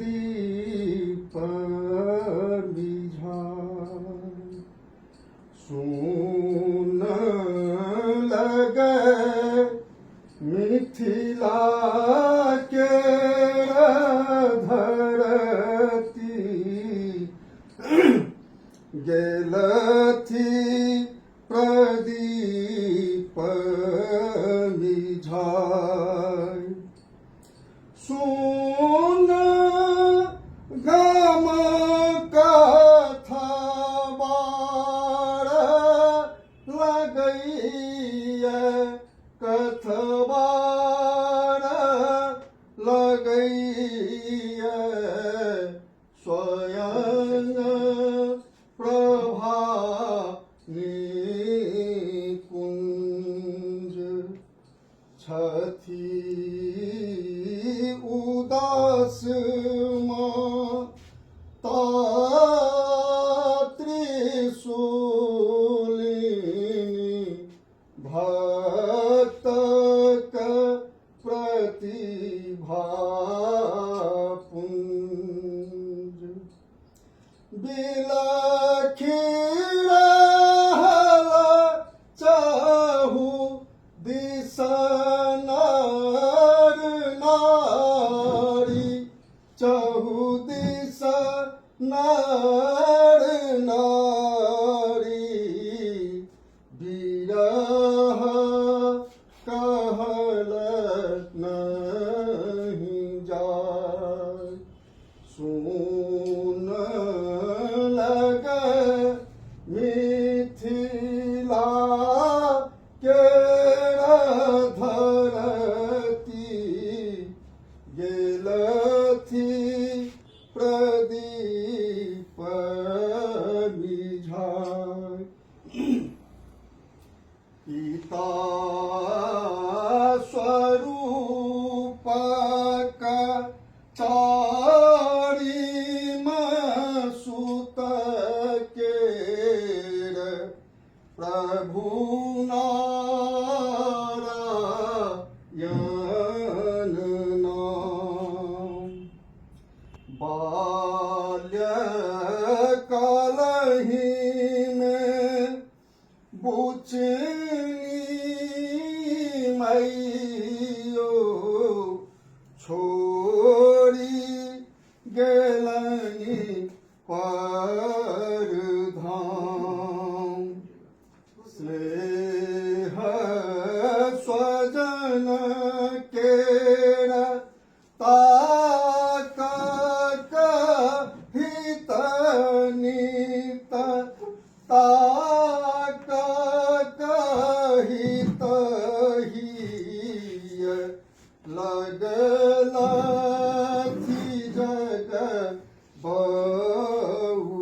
दीप मिझाय सुन लगे मिथिला के धरती गेलथी प्रदीप मिझाय सुन गम कथबार लगैया कथबार लगैया स्वयं प्रभा निकुंज छथी उदास त्रिशूलिनी भक्त प्रतिभा पुंज बिलखी रहल चाहू दिस नर नारी चाहू दिस नर नारी बिरह कहल नहीं जाय सुन लगे मिथिला के धरती गेलथी प्रदीप मिझाय पिता स्वरूपक चारिम सुत केर प्रभु नारायण नाम बाल्य कालहि में बुचनी मैयो छोड़ी गेलनि परधाम स्नेह स्वजन केर ताक हित नित ताक हित हिय लगलथी जग बहुआय